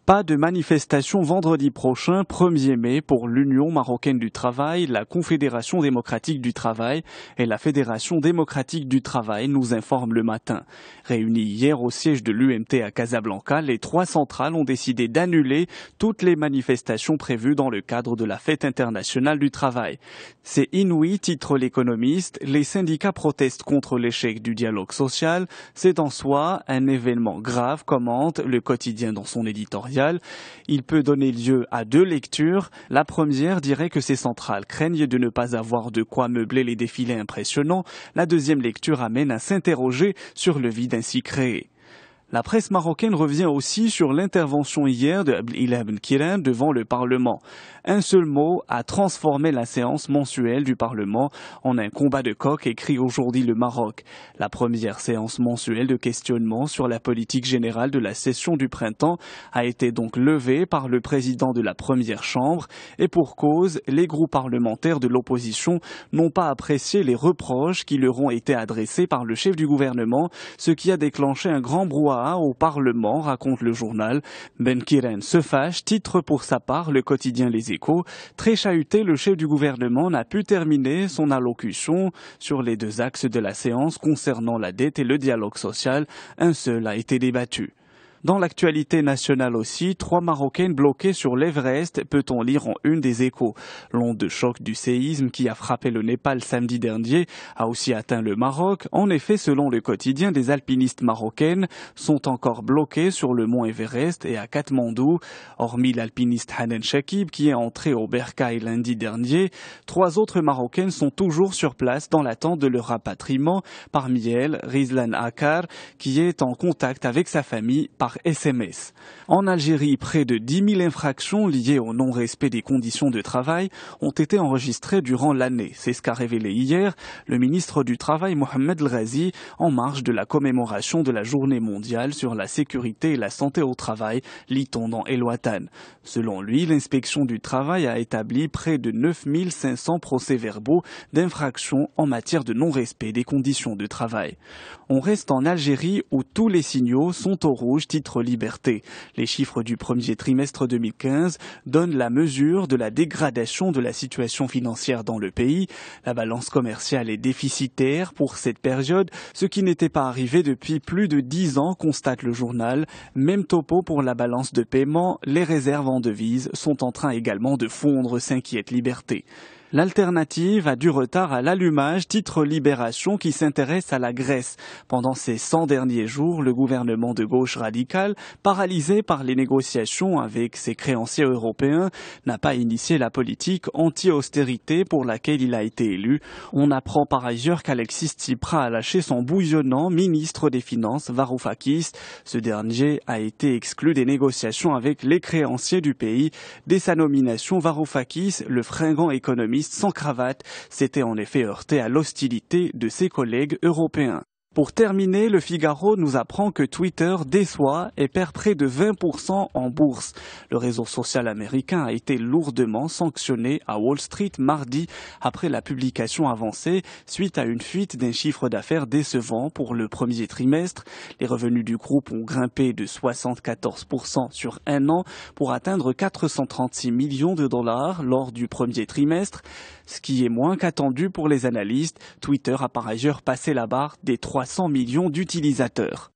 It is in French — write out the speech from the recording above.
Pas de manifestation vendredi prochain, 1er mai, pour l'Union marocaine du travail, la Confédération démocratique du travail et la Fédération démocratique du travail, nous informe Le Matin. Réunis hier au siège de l'UMT à Casablanca, les 3 centrales ont décidé d'annuler toutes les manifestations prévues dans le cadre de la Fête internationale du travail. C'est inouï, titre l'Économiste. Les syndicats protestent contre l'échec du dialogue social. C'est en soi un événement grave, commente le quotidien dans son éditorial. Il peut donner lieu à 2 lectures. La première dirait que ces centrales craignent de ne pas avoir de quoi meubler les défilés impressionnants. La deuxième lecture amène à s'interroger sur le vide ainsi créé. La presse marocaine revient aussi sur l'intervention hier de Abdelillah Benkiran devant le Parlement. Un seul mot a transformé la séance mensuelle du Parlement en un combat de coq, écrit aujourd'hui Le Maroc. La première séance mensuelle de questionnement sur la politique générale de la session du printemps a été donc levée par le président de la première chambre et pour cause, les groupes parlementaires de l'opposition n'ont pas apprécié les reproches qui leur ont été adressés par le chef du gouvernement, ce qui a déclenché un grand brouhaha au Parlement, raconte le journal. Benkiran se fâche, titre pour sa part le quotidien Les Échos. Très chahuté, le chef du gouvernement n'a pu terminer son allocution sur les 2 axes de la séance concernant la dette et le dialogue social. Un seul a été débattu. Dans l'actualité nationale aussi, 3 Marocaines bloquées sur l'Everest, peut-on lire en une des Échos. L'onde de choc du séisme qui a frappé le Népal samedi dernier a aussi atteint le Maroc. En effet, selon le quotidien, des alpinistes marocaines sont encore bloquées sur le mont Everest et à Katmandou. Hormis l'alpiniste Hanan Shakib qui est entré au Bercail lundi dernier, 3 autres Marocaines sont toujours sur place dans l'attente de leur rapatriement. Parmi elles, Rizlan Akar qui est en contact avec sa famille par SMS. En Algérie, près de 10 000 infractions liées au non-respect des conditions de travail ont été enregistrées durant l'année. C'est ce qu'a révélé hier le ministre du Travail Mohamed El Ghazi en marge de la commémoration de la Journée mondiale sur la sécurité et la santé au travail, lit-on dans El Watan. Selon lui, l'inspection du travail a établi près de 9 500 procès-verbaux d'infractions en matière de non-respect des conditions de travail. On reste en Algérie où tous les signaux sont au rouge, titre Liberté. Les chiffres du premier trimestre 2015 donnent la mesure de la dégradation de la situation financière dans le pays. La balance commerciale est déficitaire pour cette période, ce qui n'était pas arrivé depuis plus de 10 ans, constate le journal. Même topo pour la balance de paiement, les réserves en devises sont en train également de fondre, s'inquiète Liberté. L'alternative a du retard à l'allumage, titre Libération qui s'intéresse à la Grèce. Pendant ces 100 derniers jours, le gouvernement de gauche radicale, paralysé par les négociations avec ses créanciers européens, n'a pas initié la politique anti-austérité pour laquelle il a été élu. On apprend par ailleurs qu'Alexis Tsipras a lâché son bouillonnant ministre des Finances, Varoufakis. Ce dernier a été exclu des négociations avec les créanciers du pays. Dès sa nomination, Varoufakis, le fringant économiste sans cravate, s'était en effet heurté à l'hostilité de ses collègues européens. Pour terminer, le Figaro nous apprend que Twitter déçoit et perd près de 20% en bourse. Le réseau social américain a été lourdement sanctionné à Wall Street mardi après la publication avancée suite à une fuite d'un chiffre d'affaires décevant pour le premier trimestre. Les revenus du groupe ont grimpé de 74% sur un an pour atteindre 436 millions de dollars lors du premier trimestre. Ce qui est moins qu'attendu pour les analystes. Twitter a par ailleurs passé la barre des 300 millions d'utilisateurs.